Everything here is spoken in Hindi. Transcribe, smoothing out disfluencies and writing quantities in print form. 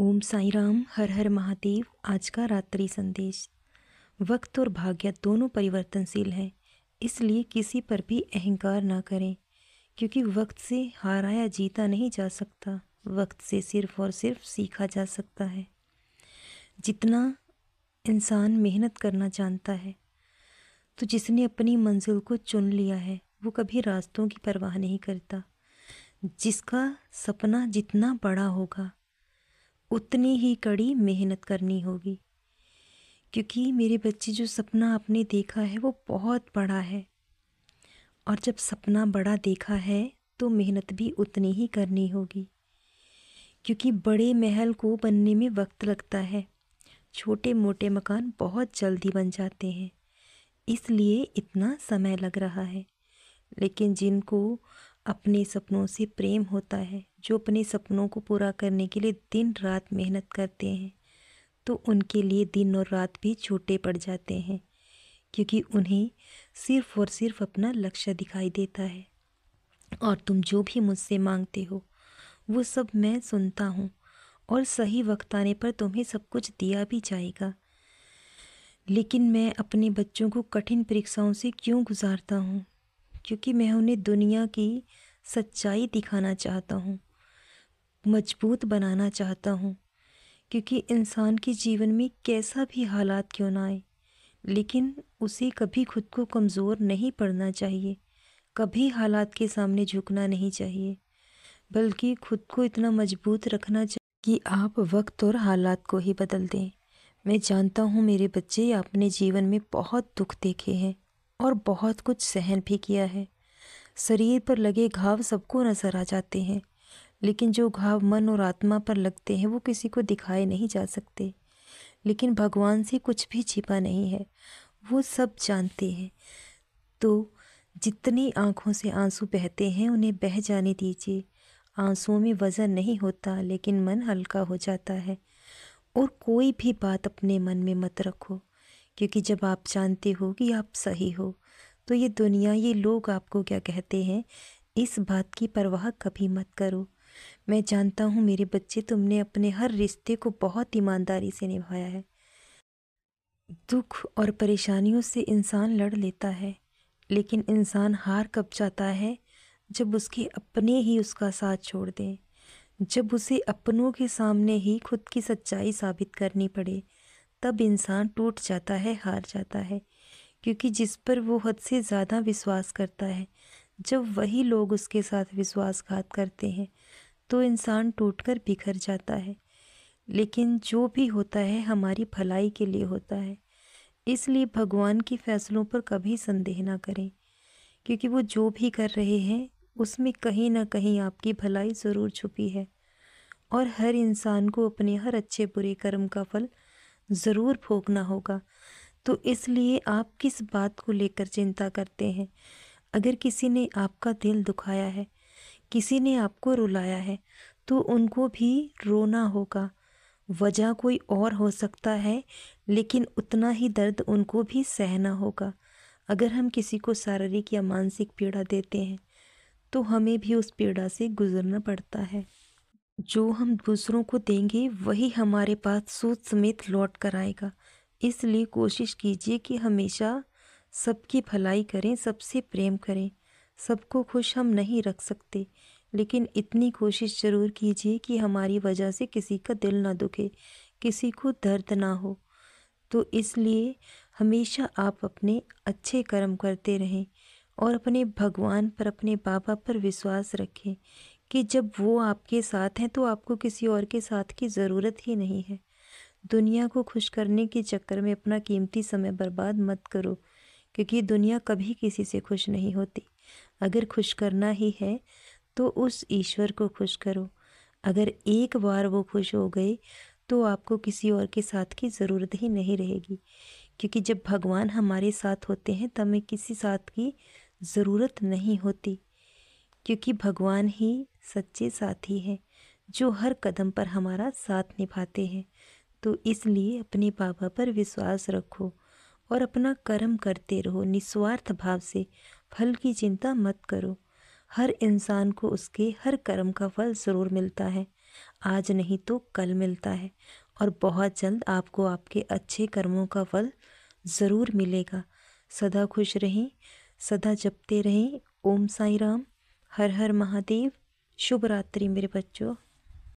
ओम साई राम। हर हर महादेव। आज का रात्रि संदेश। वक्त और भाग्य दोनों परिवर्तनशील हैं, इसलिए किसी पर भी अहंकार ना करें, क्योंकि वक्त से हारा या जीता नहीं जा सकता। वक्त से सिर्फ और सिर्फ सीखा जा सकता है। जितना इंसान मेहनत करना जानता है, तो जिसने अपनी मंजिल को चुन लिया है, वो कभी रास्तों की परवाह नहीं करता। जिसका सपना जितना बड़ा होगा, उतनी ही कड़ी मेहनत करनी होगी, क्योंकि मेरे बच्चे जो सपना आपने देखा है वो बहुत बड़ा है। और जब सपना बड़ा देखा है तो मेहनत भी उतनी ही करनी होगी, क्योंकि बड़े महल को बनने में वक्त लगता है, छोटे मोटे मकान बहुत जल्दी बन जाते हैं, इसलिए इतना समय लग रहा है। लेकिन जिनको अपने सपनों से प्रेम होता है, जो अपने सपनों को पूरा करने के लिए दिन रात मेहनत करते हैं, तो उनके लिए दिन और रात भी छोटे पड़ जाते हैं, क्योंकि उन्हें सिर्फ और सिर्फ अपना लक्ष्य दिखाई देता है। और तुम जो भी मुझसे मांगते हो वो सब मैं सुनता हूँ, और सही वक्त आने पर तुम्हें सब कुछ दिया भी जाएगा। लेकिन मैं अपने बच्चों को कठिन परीक्षाओं से क्यों गुजारता हूँ? क्योंकि मैं उन्हें दुनिया की सच्चाई दिखाना चाहता हूँ, मजबूत बनाना चाहता हूँ। क्योंकि इंसान के जीवन में कैसा भी हालात क्यों ना आए, लेकिन उसे कभी खुद को कमज़ोर नहीं पड़ना चाहिए, कभी हालात के सामने झुकना नहीं चाहिए, बल्कि खुद को इतना मजबूत रखना चाहिए कि आप वक्त और हालात को ही बदल दें। मैं जानता हूँ मेरे बच्चे आपने जीवन में बहुत दुख देखे हैं और बहुत कुछ सहन भी किया है। शरीर पर लगे घाव सबको नज़र आ जाते हैं, लेकिन जो घाव मन और आत्मा पर लगते हैं वो किसी को दिखाए नहीं जा सकते। लेकिन भगवान से कुछ भी छिपा नहीं है, वो सब जानते हैं। तो जितनी आँखों से आंसू बहते हैं उन्हें बह जाने दीजिए। आंसुओं में वज़न नहीं होता, लेकिन मन हल्का हो जाता है। और कोई भी बात अपने मन में मत रखो, क्योंकि जब आप जानते हो कि आप सही हो, तो ये दुनिया, ये लोग आपको क्या कहते हैं, इस बात की परवाह कभी मत करो। मैं जानता हूँ मेरे बच्चे, तुमने अपने हर रिश्ते को बहुत ईमानदारी से निभाया है। दुख और परेशानियों से इंसान लड़ लेता है, लेकिन इंसान हार कब जाता है? जब उसके अपने ही उसका साथ छोड़ दें, जब उसे अपनों के सामने ही खुद की सच्चाई साबित करनी पड़े, तब इंसान टूट जाता है, हार जाता है। क्योंकि जिस पर वो हद से ज़्यादा विश्वास करता है, जब वही लोग उसके साथ विश्वासघात करते हैं, तो इंसान टूटकर बिखर जाता है। लेकिन जो भी होता है हमारी भलाई के लिए होता है, इसलिए भगवान के फैसलों पर कभी संदेह ना करें, क्योंकि वो जो भी कर रहे हैं उसमें कहीं ना कहीं आपकी भलाई ज़रूर छुपी है। और हर इंसान को अपने हर अच्छे बुरे कर्म का फल ज़रूर भोगना होगा। तो इसलिए आप किस बात को लेकर चिंता करते हैं? अगर किसी ने आपका दिल दुखाया है, किसी ने आपको रुलाया है, तो उनको भी रोना होगा। वजह कोई और हो सकता है, लेकिन उतना ही दर्द उनको भी सहना होगा। अगर हम किसी को शारीरिक या मानसिक पीड़ा देते हैं, तो हमें भी उस पीड़ा से गुजरना पड़ता है। जो हम दूसरों को देंगे वही हमारे पास सूद समेत लौट कर आएगा। इसलिए कोशिश कीजिए कि हमेशा सबकी भलाई करें, सबसे प्रेम करें। सबको खुश हम नहीं रख सकते, लेकिन इतनी कोशिश ज़रूर कीजिए कि हमारी वजह से किसी का दिल ना दुखे, किसी को दर्द ना हो। तो इसलिए हमेशा आप अपने अच्छे कर्म करते रहें और अपने भगवान पर, अपने बाबा पर विश्वास रखें कि जब वो आपके साथ हैं तो आपको किसी और के साथ की ज़रूरत ही नहीं है। दुनिया को खुश करने के चक्कर में अपना कीमती समय बर्बाद मत करो, क्योंकि दुनिया कभी किसी से खुश नहीं होती। अगर खुश करना ही है तो उस ईश्वर को खुश करो। अगर एक बार वो खुश हो गए तो आपको किसी और के साथ की ज़रूरत ही नहीं रहेगी, क्योंकि जब भगवान हमारे साथ होते हैं तब हमें किसी साथ की ज़रूरत नहीं होती, क्योंकि भगवान ही सच्चे साथी हैं जो हर कदम पर हमारा साथ निभाते हैं। तो इसलिए अपने बाबा पर विश्वास रखो और अपना कर्म करते रहो निस्वार्थ भाव से। फल की चिंता मत करो, हर इंसान को उसके हर कर्म का फल ज़रूर मिलता है। आज नहीं तो कल मिलता है और बहुत जल्द आपको आपके अच्छे कर्मों का फल ज़रूर मिलेगा। सदा खुश रहें, सदा जपते रहें ओम साई राम। हर हर महादेव। शुभ रात्रि मेरे बच्चों।